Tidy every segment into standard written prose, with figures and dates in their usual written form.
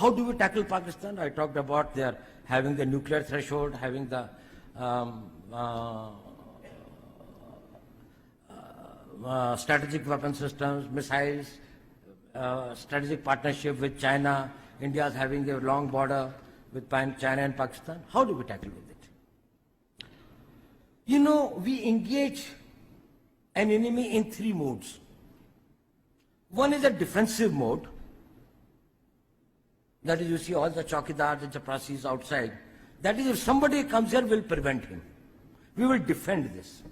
How do we tackle Pakistan? I talked about their having the nuclear threshold, having the strategic weapon systems, missiles, strategic partnership with China. India is having a long border with China and Pakistan. How do we tackle with it? You know, we engage an enemy in three modes. One is a defensive mode. That is, you see all the chowkidars and chaprasis outside. That is, if somebody comes here, we'll prevent him. We will defend this.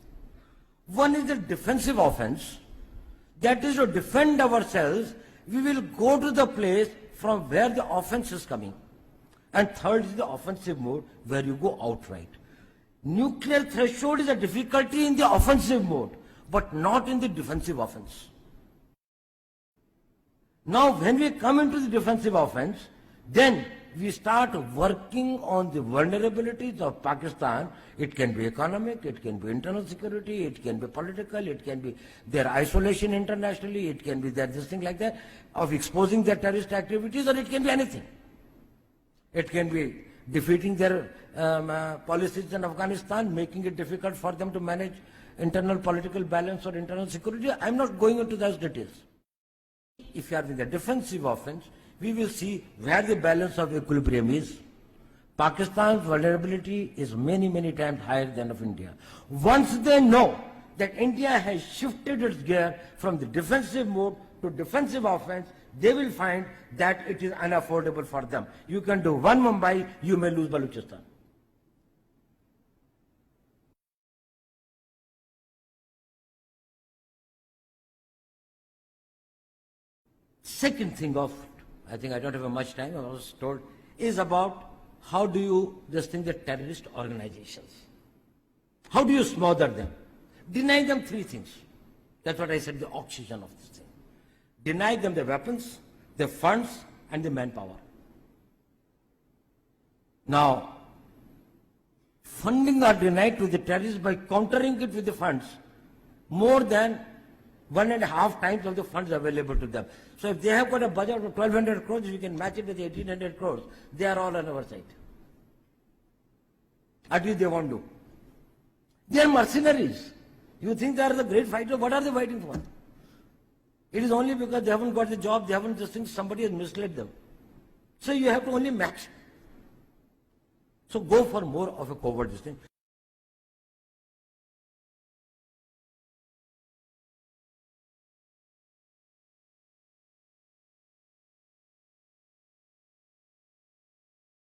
One is the defensive offense. That is to defend ourselves. We will go to the place from where the offense is coming. And third is the offensive mode, where you go outright. Nuclear threshold is a difficulty in the offensive mode, but not in the defensive offense. Now, when we come into the defensive offense, then we start working on the vulnerabilities of Pakistan. It can be economic, it can be internal security, it can be political, it can be their isolation internationally, it can be their this thing like that, of exposing their terrorist activities, or it can be anything. It can be defeating their policies in Afghanistan, making it difficult for them to manage internal political balance or internal security. I'm not going into those details. If you are in the defensive offense, we will see where the balance of equilibrium is. Pakistan's vulnerability is many, many times higher than of India. Once they know that India has shifted its gear from the defensive mode to defensive offense, they will find that it is unaffordable for them. You can do one Mumbai, you may lose Balochistan. Second thing of, I think I don't have much time, I was told, is about how do you distinguish the terrorist organizations? How do you smother them? Deny them three things. That's what I said, the oxygen of this thing. Deny them the weapons, the funds, and the manpower. Now, funding are denied to the terrorists by countering it with the funds more than 1.5 times of the funds available to them. So if they have got a budget of 1,200 crores, we can match it with 1,800 crores. They are all on our side. At least they won't do. They are mercenaries. You think they are the great fighters? What are they fighting for? It is only because they haven't got the job, they haven't just think somebody has misled them. So you have to only match. So go for more of a covert this thing.